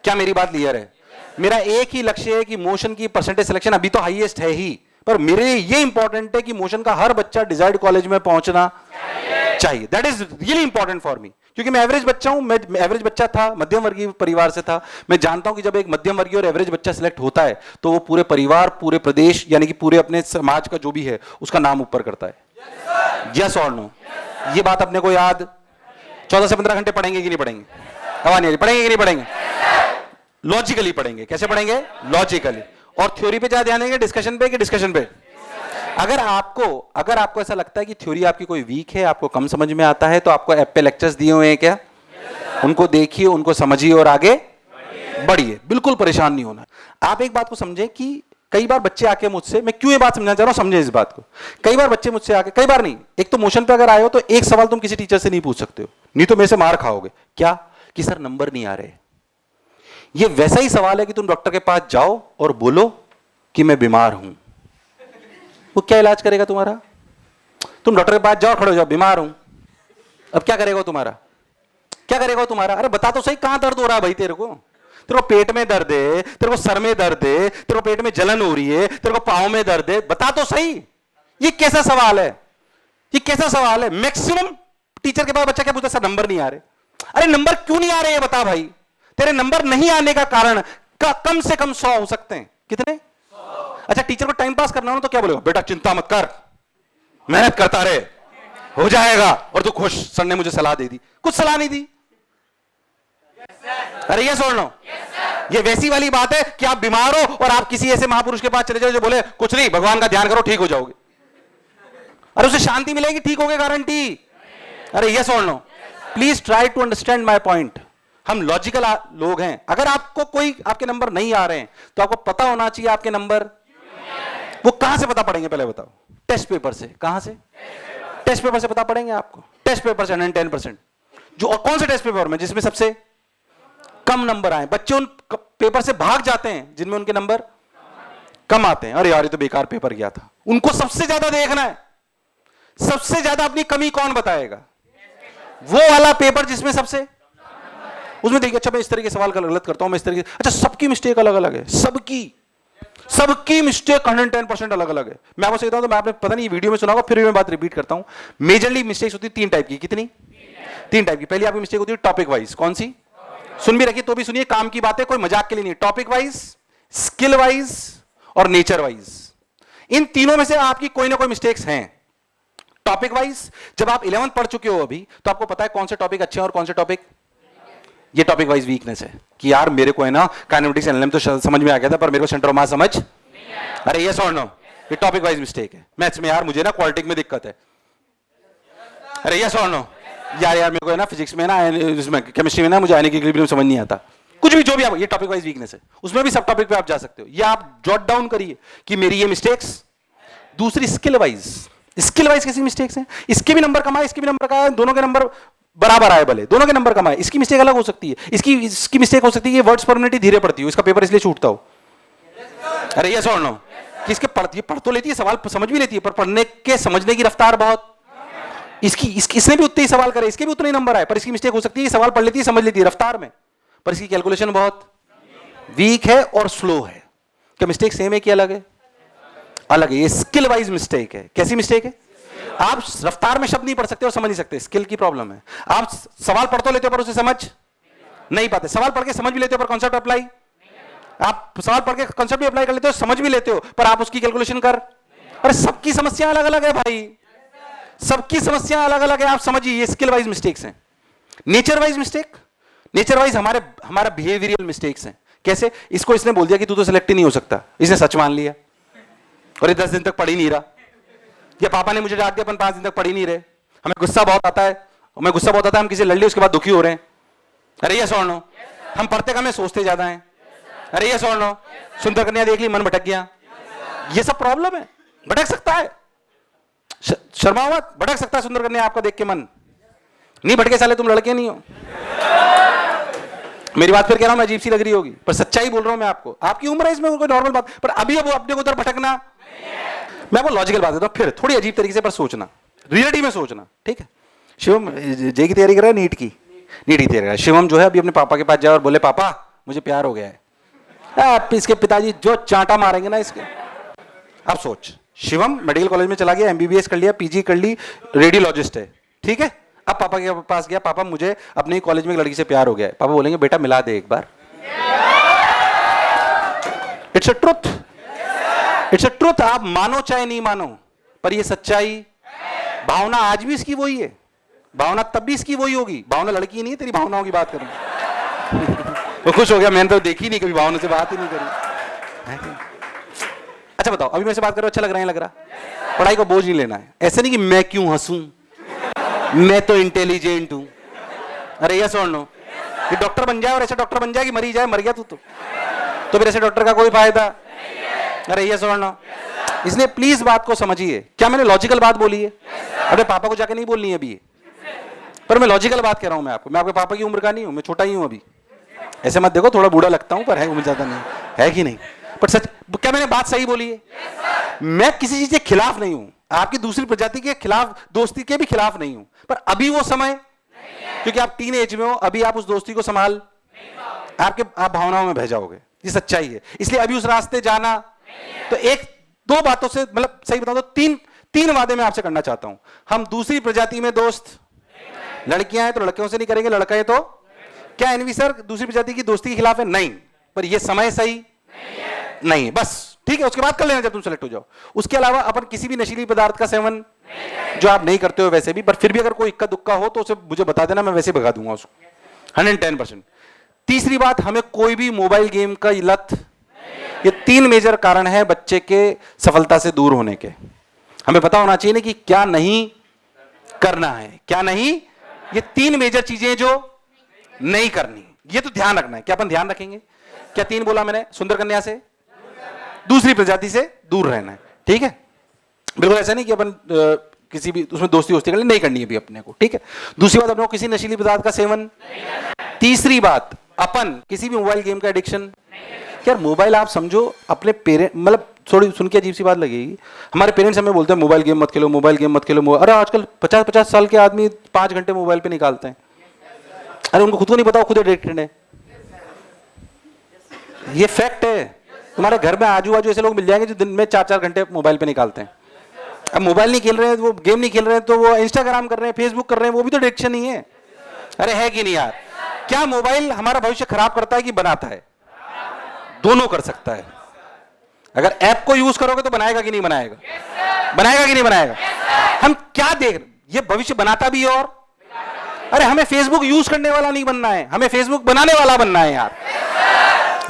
क्या मेरी बात क्लियर है? मेरा एक ही लक्ष्य है कि मोशन की परसेंटेज सिलेक्शन अभी तो हाईएस्ट है ही, पर मेरे लिए ये इंपॉर्टेंट है कि मोशन का हर बच्चा डिजायर्ड कॉलेज में पहुंचना चाहिए। That is really important for me, क्योंकि मैं एवरेज बच्चा हूं, मैं एवरेज बच्चा था, मध्यम वर्गीय परिवार से था। मैं जानता हूं कि जब एक मध्यम वर्गीय और एवरेज बच्चा सिलेक्ट होता है तो वो पूरे परिवार, पूरे प्रदेश, यानी कि पूरे अपने समाज का जो भी है उसका नाम ऊपर करता है। यस और नो? ये बात अपने को याद। 14 से 15 घंटे पढ़ेंगे कि नहीं पढ़ेंगे? पढ़ेंगे कि नहीं पढ़ेंगे? लॉजिकली पढ़ेंगे। कैसे पढ़ेंगे? लॉजिकली। और थ्योरी पे ज्यादा ध्यान देंगे डिस्कशन पे कि डिस्कशन पे? अगर आपको ऐसा लगता है कि थ्योरी आपकी कोई वीक है, आपको कम समझ में आता है, तो आपको ऐप पे लेक्चर्स दिए हुए हैं क्या? उनको देखिए, उनको समझिए और आगे बढ़िए। बिल्कुल परेशान नहीं होना। आप एक बात को समझें कि कई बार बच्चे आके मुझसे, मैं क्यों ये बात समझाना चाह रहा हूं, समझे इस बात को। कई बार बच्चे मुझसे आके, कई बार नहीं, एक तो मोशन पे अगर आए हो तो एक सवाल तुम किसी टीचर से नहीं पूछ सकते हो, नहीं तो मेरे से मार खाओगे। क्या? कि सर नंबर नहीं आ रहे। ये वैसा ही सवाल है कि तुम डॉक्टर के पास जाओ और बोलो कि मैं बीमार हूं, वो क्या इलाज करेगा तुम्हारा? तुम डॉक्टर के पास जाओ, खड़े हो जाओ, बीमार हूं, अब क्या करेगा तुम्हारा? क्या करेगा तुम्हारा? अरे बता तो सही, कहां दर्द हो रहा है भाई तेरे को? तेरे को पेट में दर्द है, तेरे को सर में दर्द है, तेरे को पेट में जलन हो रही है, तेरे को पांव में दर्द है, बता तो सही। ये कैसा सवाल है? ये कैसा सवाल है? मैक्सिमम टीचर के पास बच्चा क्या पूछता है? सर नंबर नहीं आ रहे। अरे नंबर क्यों नहीं आ रहे हैं बता भाई। तेरे नंबर नहीं आने का कारण कम से कम 100 हो सकते हैं। कितने? 100। अच्छा, टीचर को टाइम पास करना हो तो क्या बोलेगा? बेटा चिंता मत कर, मेहनत करता रहे, हो जाएगा। और तू खुश, सर ने मुझे सलाह दे दी। कुछ सलाह नहीं दी। अरे ये सुन लो, ये वैसी वाली बात है कि आप बीमार हो और आप किसी ऐसे महापुरुष के पास चले जाओ जो बोले कुछ नहीं, भगवान का ध्यान करो, ठीक हो जाओगे। अरे उसे शांति मिलेगी? ठीक हो गए गारंटी? अरे ये सुन लो, please try to understand my point. हम लॉजिकल लोग हैं। अगर आपको कोई आपके नंबर नहीं आ रहे हैं तो आपको पता होना चाहिए आपके नंबर। वो कहां से पता पड़ेंगे पहले बताओ? टेस्ट पेपर से। कहां से? टेस्ट पेपर से पता पड़ेंगे आपको। टेस्ट पेपर से 110%। जो और कौन से टेस्ट पेपर में जिसमें सबसे कम नंबर आए? बच्चे उन पेपर से भाग जाते हैं जिनमें उनके नंबर कम आते हैं। अरे यार ये तो बेकार पेपर गया था। उनको सबसे ज्यादा देखना है, सबसे ज्यादा अपनी कमी कौन बताएगा? वो वाला पेपर जिसमें सबसे, उसमें देखिए अच्छा मैं इस तरह के सवाल गलत करता हूं, मैं इस तरह के, अच्छा सबकी मिस्टेक अलग अलग है, सबकी मिस्टेक 110% अलग अलग है। मैं आपको कहता हूं, तो मैं आपने पता नहीं वीडियो में सुना होगा, फिर मैं बात रिपीट करता हूं। मेजरली मिस्टेक्स होती है 3 टाइप की। कितनी? 3 टाइप की। पहली आपकी मिस्टेक होती है टॉपिक वाइज। कौन सी? सुन भी रखिए तो भी सुनिए, काम की बातें, कोई मजाक के लिए नहीं। टॉपिक वाइज, स्किल वाइज और नेचर वाइज। इन तीनों में से आपकी कोई ना कोई मिस्टेक्स हैं। टॉपिक वाइज, जब आप 11th पढ़ चुके हो अभी तो आपको पता है कौन से टॉपिक अच्छे हैं और कौन से टॉपिक, ये टॉपिक वाइज वीकनेस है कि यार मेरे को है ना काइनेमेटिक्स एनालिसिस तो समझ में आ गया था पर मेरे को सेंटर ऑफ मास समझ नहीं आया। अरे ये सुन लो, ये टॉपिक वाइज मिस्टेक है। मैथ्स में यार मुझे ना क्वाड्रेटिक में दिक्कत है। अरे ये सुन लो, यार मेरे को है ना फिजिक्स में ना, इसमें केमिस्ट्री में ना मुझे आने की इक्विलिब्रियम समझ नहीं आता। कुछ भी जो भी आप, ये टॉपिक वाइज वीकनेस है। उसमें भी सब टॉपिक पे आप जा सकते हो। ये आप जॉट डाउन करिए कि मेरी ये मिस्टेक्स। दूसरी स्किल वाइज, स्किल वाइज कैसी मिस्टेक्स हैं? इसके भी नंबर कम आए, इसके भी नंबर कम आए, दोनों के नंबर बराबर आए, भले दोनों के नंबर कम आए, इसकी मिस्टेक अलग हो सकती है। इसकी मिस्टेक हो सकती है वर्ड्स परमिनेटली धीरे पड़ती हो, इसका पेपर इसलिए छूटता हो। अरे ये सुन लो कि इसके पढ़ तो लेती है, सवाल समझ भी लेती है, पर पढ़ने के समझने की रफ्तार बहुत, इसने भी उतने ही सवाल करे, इसके भी उतने ही नंबर आए, पर इसकी मिस्टेक हो सकती है सवाल पढ़ लेती है, समझ लेती है रफ्तार में, पर इसकी कैलकुलेशन बहुत वीक है और स्लो है। क्या मिस्टेक सेम है कि अलग है? अलग है। ये स्किल वाइज मिस्टेक है। कैसी मिस्टेक है? आप रफ्तार में शब्द नहीं पढ़ सकते और समझ नहीं सकते, स्किल की प्रॉब्लम है। आप सवाल पढ़ तो लेते हो पर उसे समझ नहीं पाते। सवाल पढ़ के समझ भी लेते हो पर कॉन्सेप्ट अप्लाई, आप सवाल पढ़ के कॉन्सेप्ट भी अप्लाई कर लेते हो, समझ भी लेते हो, पर आप उसकी कैलकुलेशन कर। अरे सबकी समस्या अलग अलग है भाई, सबकी समस्या अलग अलग है। आप समझिए, ये स्किल वाइज मिस्टेक्स हैं। Nature wise mistake, nature wise हमारा बिहेवियरल मिस्टेक्स हैं। कैसे? इसको इसने बोल दिया कि तू तो सिलेक्ट ही नहीं हो सकता, इसने सच मान लिया और ये 10 दिन तक पढ़ ही नहीं रहा। या पापा ने मुझे डांट दिया, अपन 5 दिन तक पढ़ ही नहीं रहे। हमें गुस्सा बहुत आता है, हमें गुस्सा बहुत आता है, हम किसी लड़ लिए उसके बाद दुखी हो रहे हैं। अरे ये सुन लो, हम पढ़ते कम है, सोचते ज्यादा हैं। अरे ये सुन लो, सुंदर कन्या देख ली, मन भटक गया। ये सब प्रॉब्लम है। भटक सकता है, शर्मा मत, भटक सकता है सुंदर कन्या आपका देख के मन। नहीं भटके साले, तुम लड़के नहीं हो। मेरी बात फिर कह रहा हूं मैं, अजीब सी लग रही होगी पर सच्चाई बोल रहा हूं मैं आपको। आपकी उम्र है, इसमें कोई नॉर्मल बात, पर अभी अब अपने को उधर भटकना। मैं वो लॉजिकल बात देता हूं, फिर थोड़ी अजीब तरीके से पर सोचना, रियलिटी में सोचना, ठीक है? शिवम जे की तैयारी कर रहा है, नीट की तैयारी कर रहा है। शिवम जो है अभी अपने पापा के पास जाए और बोले पापा मुझे प्यार हो गया है। आप इसके पिताजी जो चांटा मारेंगे ना इसके। अब सोच, शिवम मेडिकल कॉलेज में चला गया, एमबीबीएस कर लिया, पीजी कर ली, रेडियोलॉजिस्ट है, ठीक है? अब पापा के पास गया, पापा मुझे अपने कॉलेज में एक लड़की से प्यार हो गया है। पापा बोलेंगे बेटा मिला दे एक बार। It's a truth, it's a truth. आप मानो चाहे नहीं मानो, पर ये सच्चाई। भावना आज भी इसकी वही है, भावना तब भी इसकी वही होगी। भावना लड़की नहीं है, तेरी भावनाओं की बात करूं। तो खुश हो गया, मैंने तो देखी नहीं कभी, भावना से बात ही नहीं करी। अच्छा बताओ, अभी मैं से बात कर रहा हूं, अच्छा लग रहा है? लग रहा? पढ़ाई को बोझ नहीं लेना है। ऐसे नहीं कि मैं क्यों हंसूं, मैं तो इंटेलिजेंट हूं। अरे ये सुन लो, ये डॉक्टर बन जाए और ऐसे डॉक्टर बन जाए कि मरी जाए, मर गया तू तो फिर ऐसे डॉक्टर का कोई फायदा? अरे ये सुन लो, इसलिए प्लीज बात को समझिए। क्या मैंने लॉजिकल बात बोली है? अरे पापा को जाके नहीं बोलनी है अभी, पर मैं लॉजिकल बात कह रहा हूं मैं आपको। मैं आपके पापा की उम्र का नहीं हूं, मैं छोटा ही हूं अभी। ऐसे मत देखो, थोड़ा बूढ़ा लगता हूं पर है उम्र ज्यादा नहीं है कि नहीं। पर सच, क्या मैंने बात सही बोली है? मैं किसी चीज के खिलाफ नहीं हूं, आपकी दूसरी प्रजाति के खिलाफ, दोस्ती के भी खिलाफ नहीं हूं, पर अभी वो समय, क्योंकि आप टीन एज में हो, अभी आप उस दोस्ती को संभाल, आप भावनाओं में बह जाओगे, ये सच्चाई है। इसलिए अभी उस रास्ते जाना, तो एक दो बातों से, मतलब सही बताऊं तो तीन वादे मैं आपसे करना चाहता हूं। हम दूसरी प्रजाति में दोस्त, लड़कियां हैं तो लड़कियों से नहीं करेंगे, लड़का है तो क्या एनवी सर दूसरी प्रजाति की दोस्ती के खिलाफ है? नहीं, पर ये समय सही नहीं है, बस ठीक है, उसके बाद कर लेना जब तुम सेलेक्ट हो जाओ। उसके अलावा अपन किसी भी नशीली पदार्थ का सेवन, जो आप नहीं करते हो वैसे भी, पर फिर भी अगर कोई इक्का दुक्का हो तो उसे मुझे बता देना, मैं वैसे भगा दूंगा उसको 110%। तीसरी बात, हमें कोई भी मोबाइल गेम का लत, ये 3 मेजर कारण है बच्चे के सफलता से दूर होने के। हमें पता होना चाहिए ना कि क्या नहीं करना है, क्या नहीं, ये 3 मेजर चीजें जो नहीं करनी, ये तो ध्यान रखना है। क्या अपन ध्यान रखेंगे? क्या 3 बोला मैंने? सुंदर कन्या से, दूसरी प्रजाति से दूर रहना है, ठीक है, बिल्कुल ऐसा नहीं कि अपन किसी भी उसमें दोस्ती कर ले, नहीं करनी है भी अपने को, ठीक है। दूसरी बात, अपने को किसी नशीली पदार्थ का सेवन। तीसरी बात, अपन किसी भी मोबाइल गेम का एडिक्शन। यार मोबाइल आप समझो अपने पेरेंट, मतलब थोड़ी सुन के अजीब सी बात लगेगी, हमारे पेरेंट्स हमें बोलते हैं मोबाइल गेम मत खेलो, मोबाइल गेम मत खेलो। अरे आजकल 50-50 साल के आदमी 5 घंटे मोबाइल पे निकालते हैं। अरे उनको खुद को नहीं पता, खुद एडिक्टेड है, ये फैक्ट है। तुम्हारे घर में आजू बाजू ऐसे लोग मिल जाएंगे जो दिन में 4-4 घंटे मोबाइल पे निकालते हैं। अब मोबाइल नहीं खेल रहे हैं, वो गेम नहीं खेल रहे हैं, तो वो इंस्टाग्राम कर रहे हैं, फेसबुक कर रहे हैं, वो भी तो एडिक्शन ही है। अरे है कि नहीं यार? क्या मोबाइल हमारा भविष्य खराब करता है कि बनाता है? दोनों कर सकता है। अगर ऐप को यूज करोगे तो बनाएगा कि नहीं बनाएगा? बनाएगा कि नहीं बनाएगा? हम क्या देख, ये भविष्य बनाता भी है। और अरे हमें फेसबुक यूज करने वाला नहीं बनना है, हमें फेसबुक बनाने वाला बनना है यार।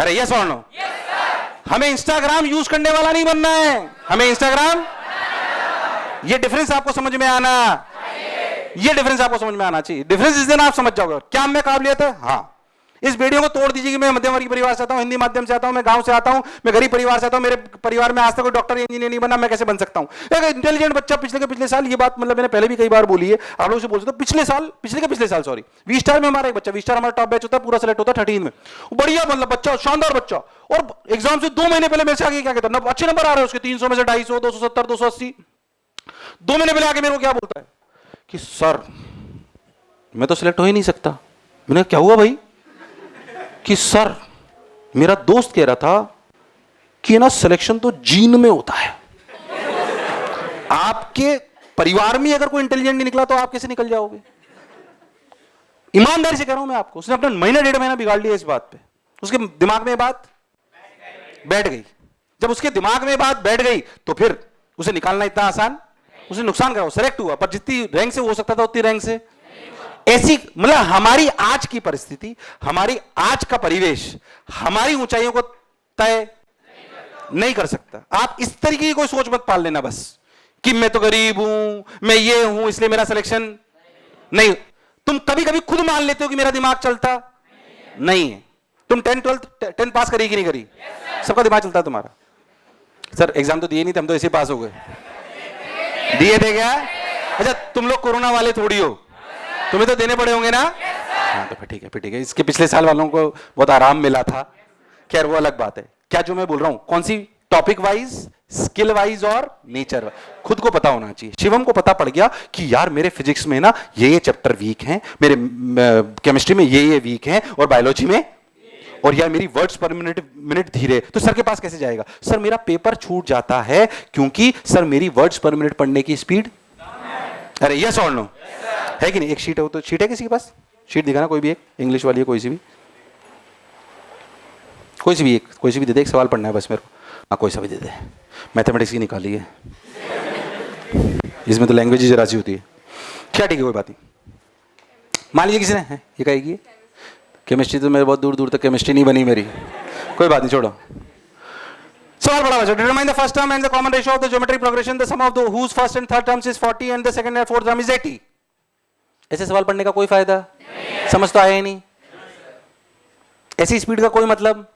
अरे यस और नो? हमें इंस्टाग्राम यूज करने वाला नहीं बनना है, हमें इंस्टाग्राम, ये डिफरेंस आपको समझ में आना, ये डिफरेंस आपको समझ में आना चाहिए। डिफरेंस इस दिन आप समझ जाओगे। क्या हम में काबिलियत है? हाँ। इस वीडियो को तोड़ दीजिए कि मैं मध्यम वर्गीय परिवार से आता हूं, हिंदी माध्यम से आता हूं, मैं गांव से आता हूं, मैं गरीब परिवार से आता हूं, मेरे परिवार में आज तक कोई डॉक्टर इंजीनियर नहीं बना, मैं कैसे बन सकता हूं? एक इंटेलिजेंट बच्चा पिछले साल, ये बात मतलब मैंने पहले भी कई बार बोली है, आप लोग से बोल सकते हो, पिछले साल सॉरी, वी स्टार में हमारा एक बच्चा, वी स्टार हमारा टॉप बैच होता है, पूरा सेलेक्ट होता है 13 में, बढ़िया मतलब बच्चा, शानदार बच्चा, और एग्जाम से 2 महीने पहले मेरे से आगे क्या कहता है, अच्छे नंबर आ रहे हैं उसके, 300 में से 250, 270, 280, 2 महीने पहले आके मेरे को क्या बोलता है कि सर मैं तो सिलेक्ट हो ही नहीं सकता। मैंने क्या हुआ भाई? कि सर मेरा दोस्त कह रहा था कि ना सिलेक्शन तो जीन में होता है। आपके परिवार में अगर कोई इंटेलिजेंट नहीं निकला तो आप कैसे निकल जाओगे? ईमानदारी से कह रहा हूं मैं आपको, उसने अपना महीना 1.5 महीना बिगाड़ लिया इस बात पे। उसके दिमाग में बात बैठ गई। जब उसके दिमाग में बात बैठ गई तो फिर उसे निकालना इतना आसान, उसे नुकसान करा, सेलेक्ट हुआ पर जितनी रैंक से हो सकता था उतनी रैंक से। ऐसी मतलब हमारी आज की परिस्थिति, हमारी आज का परिवेश हमारी ऊंचाइयों को तय नहीं कर सकता। आप इस तरीके की कोई सोच मत पाल लेना बस कि मैं तो गरीब हूं, मैं ये हूं इसलिए मेरा सिलेक्शन नहीं। तुम कभी कभी खुद मान लेते हो कि मेरा दिमाग चलता नहीं है। तुम 10 पास करी कि नहीं करी? सबका दिमाग चलता है तुम्हारा। सर एग्जाम तो दिए नहीं थे, हम तो ऐसे पास हो गए। दिए थे क्या? अच्छा तुम लोग कोरोना वाले थोड़ी हो, तुम्हें तो देने पड़े होंगे ना? हाँ तो फिर ठीक है। इसके पिछले साल वालों को बहुत आराम मिला था, खैर वो अलग बात है। क्या जो मैं बोल रहा हूं, कौन सी टॉपिक वाइज, स्किल वाइज और नेचर वाइज खुद को पता होना चाहिए। शिवम को पता पड़ गया कि यार मेरे फिजिक्स में ना ये चैप्टर वीक हैं, मेरे केमिस्ट्री में ये वीक हैं, और बायोलॉजी में, और यार मेरी वर्ड्स पर मिनट धीरे, तो सर के पास कैसे जाएगा? सर मेरा पेपर छूट जाता है क्योंकि सर मेरी वर्ड्स पर मिनट पढ़ने की स्पीड। अरे यस और नो? है कि नहीं? एक शीट है, तो शीट है किसी के पास? शीट दिखाना कोई भी, एक इंग्लिश वाली है, कोई सी भी दे दे। एक सवाल पढ़ना है बस मेरे को। हाँ कोई सा भी दे दे। मैथमेटिक्स की निकाली है, इसमें तो लैंग्वेज जरा सी होती है। क्या ठीक है, कोई बात नहीं। मान लीजिए किसी ने है ये कहेगी केमिस्ट्री तो मेरे बहुत दूर दूर तक केमिस्ट्री नहीं बनी मेरी, कोई बात नहीं, छोड़ो। सवाल बड़ा बच्चा, determine the first term and the common ratio of the geometric progression, the sum of the whose first and third terms is 40 and the second and fourth term is 80। ऐसे सवाल पढ़ने का कोई फायदा नहीं, समझ तो आया ही नहीं। ऐसी स्पीड का कोई मतलब,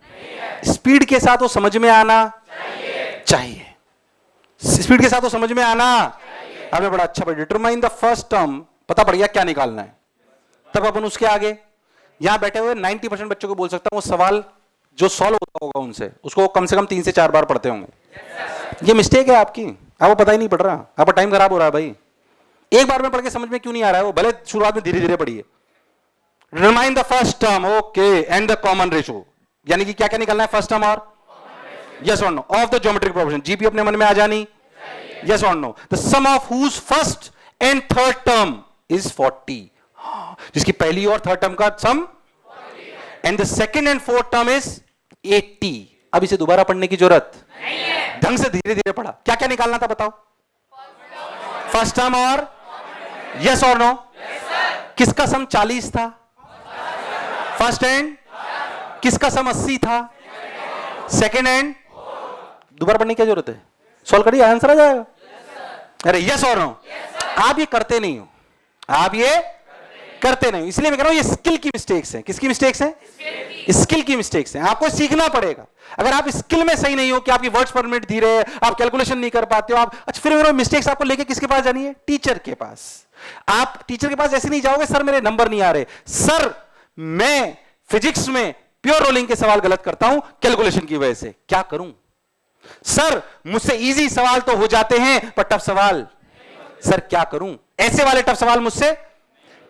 स्पीड के साथ वो समझ में आना चाहिए। स्पीड के साथ वो समझ में आना आपने बड़ा अच्छा पढ़ा। डिटरमाइन द फर्स्ट टर्म, पता पड़ गया क्या निकालना है, तब अपन उसके आगे यहां बैठे हुए 90% बच्चों को बोल सकता हूं वो सवाल जो सॉल्व होता होगा उनसे उसको कम से कम 3 से 4 बार पढ़ते होंगे। ये मिस्टेक है आपकी, आपको पता ही नहीं पड़ रहा, आपका टाइम खराब हो रहा है भाई। एक बार में पढ़ के समझ में क्यों नहीं आ रहा है वो, भले शुरुआत में धीरे धीरे पढ़िए। Remind the first term, okay, and the common ratio, यानी कि क्या क्या निकलना है, फर्स्ट टर्म और यस और no of the geometric proportion. GP अपने मन में आ जानी, यस और no. The sum of whose first and third term is 40, जिसकी पहली और थर्ड टर्म का sum, and the second and fourth term is 80। अब इसे दोबारा पढ़ने की जरूरत नहीं है, ढंग से धीरे धीरे पढ़ा। क्या क्या निकालना था बताओ, फर्स्ट टर्म और यस और नो। किसका सम 40 था, फर्स्ट एंड, किसका सम 80 था, सेकंड एंड। दोबारा पढ़ने की क्या जरूरत है, सॉल्व करिए, आंसर आ जाएगा। अरे यस और नो, आप ये करते नहीं हो, आप ये करते नहीं, इसलिए मैं कह रहा हूं ये स्किल की मिस्टेक्स हैं। किसकी मिस्टेक्स हैं, स्किल की मिस्टेक्स हैं। आपको सीखना पड़ेगा। अगर आप स्किल में सही नहीं हो कि आपकी वर्ड्स पर मिनट धीरे है, आप कैलकुलेशन नहीं कर पाते हो, आप अच्छा, फिर मेरे मिस्टेक्स आपको लेके किसके पास जानी है, टीचर के पास। आप टीचर के पास ऐसे नहीं जाओगे, सर मेरे नंबर नहीं आ रहे, सर मैं फिजिक्स में प्योर रोलिंग के सवाल गलत करता हूं कैलकुलेशन की वजह से, क्या करूं, सर मुझसे इजी सवाल तो हो जाते हैं पर टफ सवाल, सर क्या करूं, ऐसे वाले टफ सवाल मुझसे।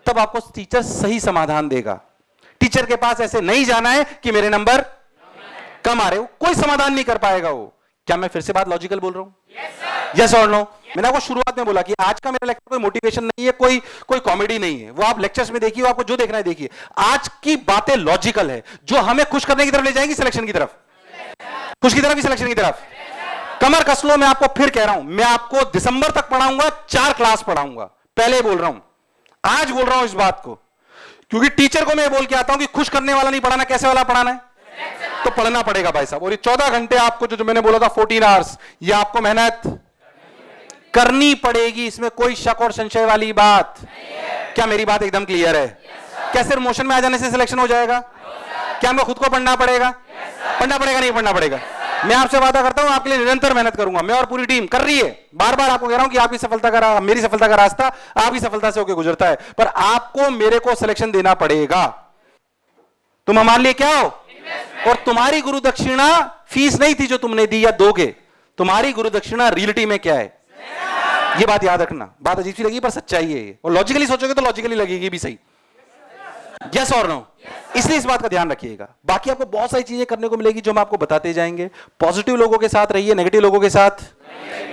तब आपको टीचर सही समाधान देगा। टीचर के पास ऐसे नहीं जाना है कि मेरे नंबर कम आ रहे हो, कोई समाधान नहीं कर पाएगा वो। क्या मैं फिर से बात लॉजिकल बोल रहा हूं, यस और नो। मैंने आपको शुरुआत में बोला कि आज का मेरा लेक्चर कोई मोटिवेशन नहीं है, कोई कॉमेडी नहीं है, वो आप लेक्चर्स में देखिए, आपको जो देखना है देखिए। आज की बातें लॉजिकल है, जो हमें खुश करने की तरफ ले जाएंगी, सिलेक्शन की तरफ, खुश की तरफ, सिलेक्शन की तरफ। कमर कस लो, मैं आपको फिर कह रहा हूं, मैं आपको दिसंबर तक पढ़ाऊंगा, 4 क्लास पढ़ाऊंगा, पहले बोल रहा हूं, आज बोल रहा हूं इस बात को, क्योंकि टीचर को मैं बोल के आता हूं कि खुश करने वाला नहीं पढ़ाना, कैसे वाला पढ़ाना है, तो पढ़ना पड़ेगा भाई साहब। और ये 14 घंटे आपको जो मैंने बोला था 14 आवर्स, ये आपको मेहनत करनी पड़ेगी, इसमें कोई शक और संशय वाली बात। क्या मेरी बात एकदम क्लियर है? क्या सिर्फ मोशन में आ जाने से सिलेक्शन हो जाएगा? क्या हमें खुद को पढ़ना पड़ेगा? पढ़ना पड़ेगा, नहीं पढ़ना पड़ेगा? मैं आपसे वादा करता हूं आपके लिए निरंतर मेहनत करूंगा, मैं और पूरी टीम कर रही है। बार बार आपको कह रहा हूं कि आपकी सफलता का, मेरी सफलता का रास्ता आपकी सफलता से होकर गुजरता है, पर आपको मेरे को सिलेक्शन देना पड़ेगा। तुम हमारे लिए क्या हो? और तुम्हारी गुरु दक्षिणा फीस नहीं थी जो तुमने दी या दोगे, तुम्हारी गुरु दक्षिणा रियलिटी में क्या है, ये बात याद रखना। बात अजीब सी लगी पर सच्चाई है ये, और लॉजिकली सोचोगे तो लॉजिकली लगेगी भी सही, यस और नो। इसलिए इस बात का ध्यान रखिएगा। बाकी आपको बहुत सारी चीजें करने को मिलेगी जो हम आपको बताते जाएंगे। पॉजिटिव लोगों के साथ रहिए, नेगेटिव लोगों के साथ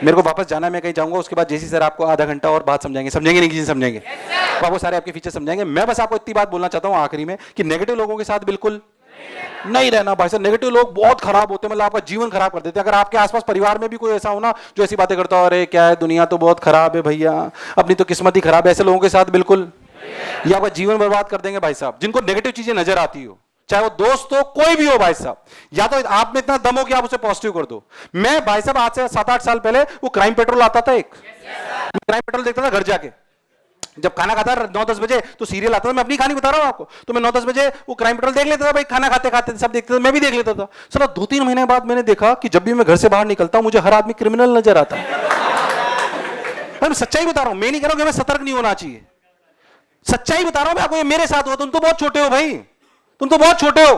मेरे को वापस जाना है, मैं कहीं जाऊंगा, उसके बाद जेसी सर आपको आधा घंटा और बात समझाएंगे, समझेंगे नहीं किसी समझेंगे, तो आपको सारे आपके फीचर समझाएंगे। मैं बस आपको इतनी बात बोलना चाहता हूं आखिरी में कि नेगेटिव लोगों के साथ बिल्कुल नहीं रहना भाई साहब। नेगेटिव लोग बहुत खराब होते हैं, मतलब आपका जीवन खराब कर देते हैं। अगर आपके आसपास परिवार में भी कोई ऐसा हो ना जो ऐसी बातें करता हो, अरे क्या है दुनिया तो बहुत खराब है भैया, अपनी तो किस्मत ही खराब है, ऐसे लोगों के साथ बिल्कुल, ये आपका जीवन बर्बाद कर देंगे भाई साहब। जिनको नेगेटिव चीजें नजर आती हो, चाहे वो दोस्त हो, कोई भी हो भाई साहब, या तो आप में इतना दम हो कि आप उसे पॉजिटिव कर दो। मैं भाई साहब आज से 7-8 साल पहले वो क्राइम पेट्रोल आता था, एक क्राइम पेट्रोल देखता था घर जाके, जब खाना खाता 9-10 बजे तो सीरियल आता था, मैं अपनी कहानी बता रहा हूं आपको, तो मैं 9-10 बजे वो क्राइम पेट्रोल देख लेता था भाई, खाना खाते खाते सब देखते थे, मैं भी देख लेता था। सर 2-3 महीने बाद मैंने देखा कि जब भी मैं घर से बाहर निकलता हूं मुझे हर आदमी क्रिमिनल नजर आता है। मैं सच्चाई बता रहा हूं, मैं नहीं कह रहा हूं कि हमें सतर्क नहीं होना चाहिए, सच्चाई बता रहा हूं मैं आपको, ये मेरे साथ हुआ। तुम तो बहुत छोटे हो भाई, तुम तो बहुत छोटे हो,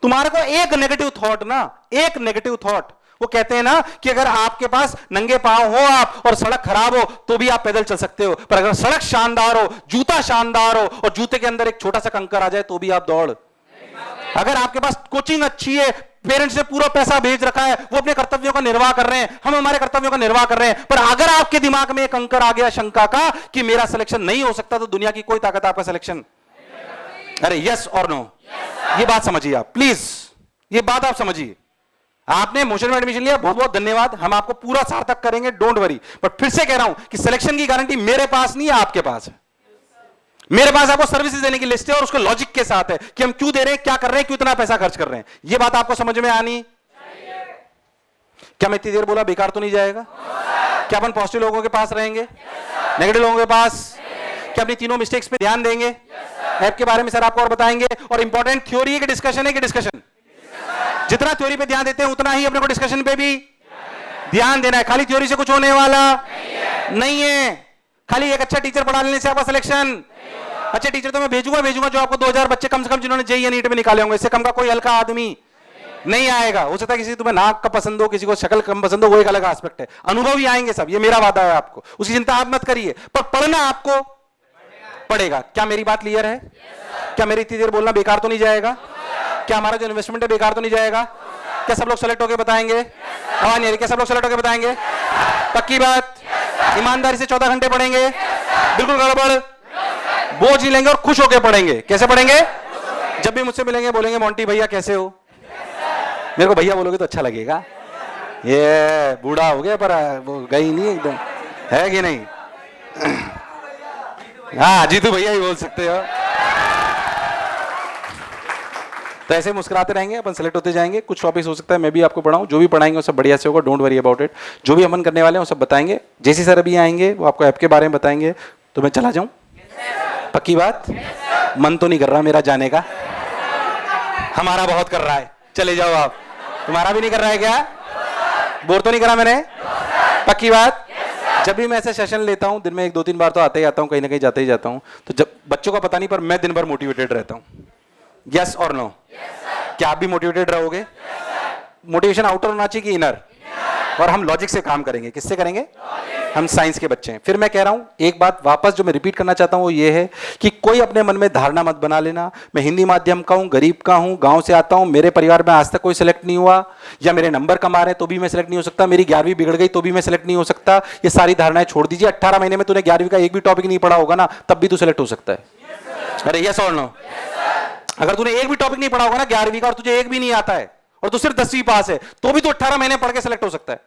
तुम्हारे को एक नेगेटिव थॉट ना, एक नेगेटिव थॉट, वो कहते हैं ना कि अगर आपके पास नंगे पांव हो आप और सड़क खराब हो तो भी आप पैदल चल सकते हो, पर अगर सड़क शानदार हो, जूता शानदार हो और जूते के अंदर एक छोटा सा कंकर आ जाए तो भी आप दौड़। अगर आपके पास कोचिंग अच्छी है, पेरेंट्स ने पूरा पैसा भेज रखा है, वो अपने कर्तव्यों का निर्वाह कर रहे हैं, हम हमारे कर्तव्यों का निर्वाह कर रहे हैं, पर अगर आपके दिमाग में एक कंकर आ गया शंका का कि मेरा सिलेक्शन नहीं हो सकता, तो दुनिया की कोई ताकत आपका सिलेक्शन, अरे यस और नो, ये बात समझिए आप प्लीज, ये बात आप समझिए। आपने मोशन में एडमिशन लिया, बहुत बहुत धन्यवाद, हम आपको पूरा सार्थक करेंगे, डोंट वरी। बट फिर से कह रहा हूं कि सिलेक्शन की गारंटी मेरे पास नहीं है, आपके पास है। मेरे पास आपको सर्विसेज देने की लिस्ट है और उसको लॉजिक के साथ है कि हम क्यों दे रहे हैं, क्या कर रहे हैं, क्यों इतना पैसा खर्च कर रहे हैं। ये बात आपको समझ में आनी, क्या मैं इतनी देर बोला बेकार तो नहीं जाएगा? क्या अपन पॉजिटिव लोगों के पास रहेंगे, नेगेटिव लोगों के पास? क्या अपनी तीनों मिस्टेक्स पे ध्यान देंगे? ऐप के बारे में सर आपको और बताएंगे, और इंपॉर्टेंट थ्योरी है कि डिस्कशन है कि डिस्कशन? जितना थ्योरी पे ध्यान देते हैं उतना ही अपने को डिस्कशन पे भी ध्यान देना है। खाली थ्योरी से कुछ होने वाला नहीं है, खाली एक अच्छा टीचर पढ़ा लेने से आपका सिलेक्शन, अच्छा टीचर तो मैं भेजूंगा जो आपको 2000 बच्चे कम से कम जिन्होंने जेईई या नीट में निकाले होंगे, इससे कम का कोई हल्का आदमी नहीं आएगा। हो सकता है किसी तुम्हें नाक का पसंद हो, किसी को शक्ल कम पसंद हो, वो एक अलग एस्पेक्ट है। अनुभव ही आएंगे सब, ये मेरा वादा है आपको, उसकी चिंता आप मत करिए, पर पढ़ना आपको पड़ेगा। क्या मेरी बात क्लियर है? क्या मेरी इतनी देर बोलना बेकार तो नहीं जाएगा? क्या हमारा जो इन्वेस्टमेंट है बेकार तो नहीं जाएगा? क्या सब लोग सेलेक्ट होकर बताएंगे? आवाज नहीं आ रही, क्या सब लोग सेलेक्ट होकर बताएंगे? पक्की बात? ईमानदारी से 14 घंटे पढ़ेंगे? बिल्कुल गड़बड़ बोझ नहीं लेंगे और खुश होकर पढ़ेंगे। कैसे पढ़ेंगे? जब भी मुझसे मिलेंगे बोलेंगे मोंटी भैया कैसे हो। मेरे को भैया बोलोगे तो अच्छा लगेगा। ये बूढ़ा हो गया पर वो गई नहीं एकदम, है कि नहीं? हाँ जीतू भैया ही बोल सकते हो। तो ऐसे मुस्कुराते रहेंगे, अपन सेलेक्ट होते जाएंगे। कुछ टॉपिक्स हो सकता है मैं भी आपको पढ़ाऊं, जो भी पढ़ाएंगे वो सब बढ़िया से होगा, डोंट वरी अबाउट इट। जो भी अमन करने वाले हैं वो सब बताएंगे। जैसी सर अभी आएंगे वो आपको ऐप के बारे में बताएंगे। तो मैं चला जाऊं? पक्की बात? मन तो नहीं कर रहा मेरा जाने का, हमारा बहुत कर रहा है। चले जाओ आप। तुम्हारा भी नहीं कर रहा है क्या? बोर तो नहीं करा मैंने? पक्की बात? जब भी मैं ऐसे सेशन लेता हूं, दिन में 1-2-3 बार तो आते ही आता हूं, कहीं ना कहीं जाते ही जाता हूं, तो जब बच्चों का पता नहीं पर मैं दिन भर मोटिवेटेड रहता हूं। यस और नो? क्या आप भी मोटिवेटेड रहोगे? मोटिवेशन आउटर होना चाहिए कि इनर? और हम लॉजिक से काम करेंगे। किससे करेंगे? हम साइंस के बच्चे हैं। फिर मैं कह रहा हूं एक बात वापस जो मैं रिपीट करना चाहता हूं वो ये है कि कोई अपने मन में धारणा मत बना लेना मैं हिंदी माध्यम का हूं, गरीब का हूं, गांव से आता हूं, मेरे परिवार में आज तक कोई सिलेक्ट नहीं हुआ, या मेरे नंबर कम आ रहे हैं तो भी मैं सिलेक्ट नहीं हो सकता, मेरी 11वीं बिगड़ गई तो भी मैं सिलेक्ट नहीं हो सकता। ये सारी धारणाएं छोड़ दीजिए। 18 महीने में तूने 11वीं का एक भी टॉपिक नहीं पढ़ा होगा ना, तब भी तू सिलेक्ट हो सकता है। अरे यस और नो? अगर तूने एक भी टॉपिक नहीं पढ़ा होगा ना 11वीं का और तुझे एक भी नहीं आता है और तू सिर्फ 10वीं पास है, तो भी तू 18 महीने पढ़ के सिलेक्ट हो सकता है।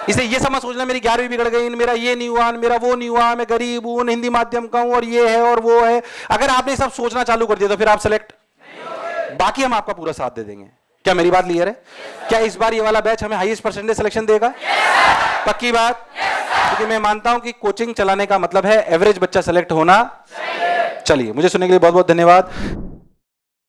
इसलिए ये समझ सोचना मेरी 11वीं बिगड़ गई, मेरा ये नहीं हुआ, मेरा वो नहीं हुआ, मैं गरीब हूं, हिंदी माध्यम का हूं और ये है और वो है। अगर आपने सब सोचना चालू कर दिया तो फिर आप सिलेक्ट, बाकी हम आपका पूरा साथ दे देंगे। क्या मेरी बात क्लियर है? क्या इस बार ये वाला बैच हमें हाईएस्ट परसेंटेज सिलेक्शन देगा? पक्की बात? क्योंकि मैं मानता हूं कि कोचिंग चलाने का मतलब है एवरेज बच्चा सेलेक्ट होना। चलिए, मुझे सुनने के लिए बहुत बहुत धन्यवाद।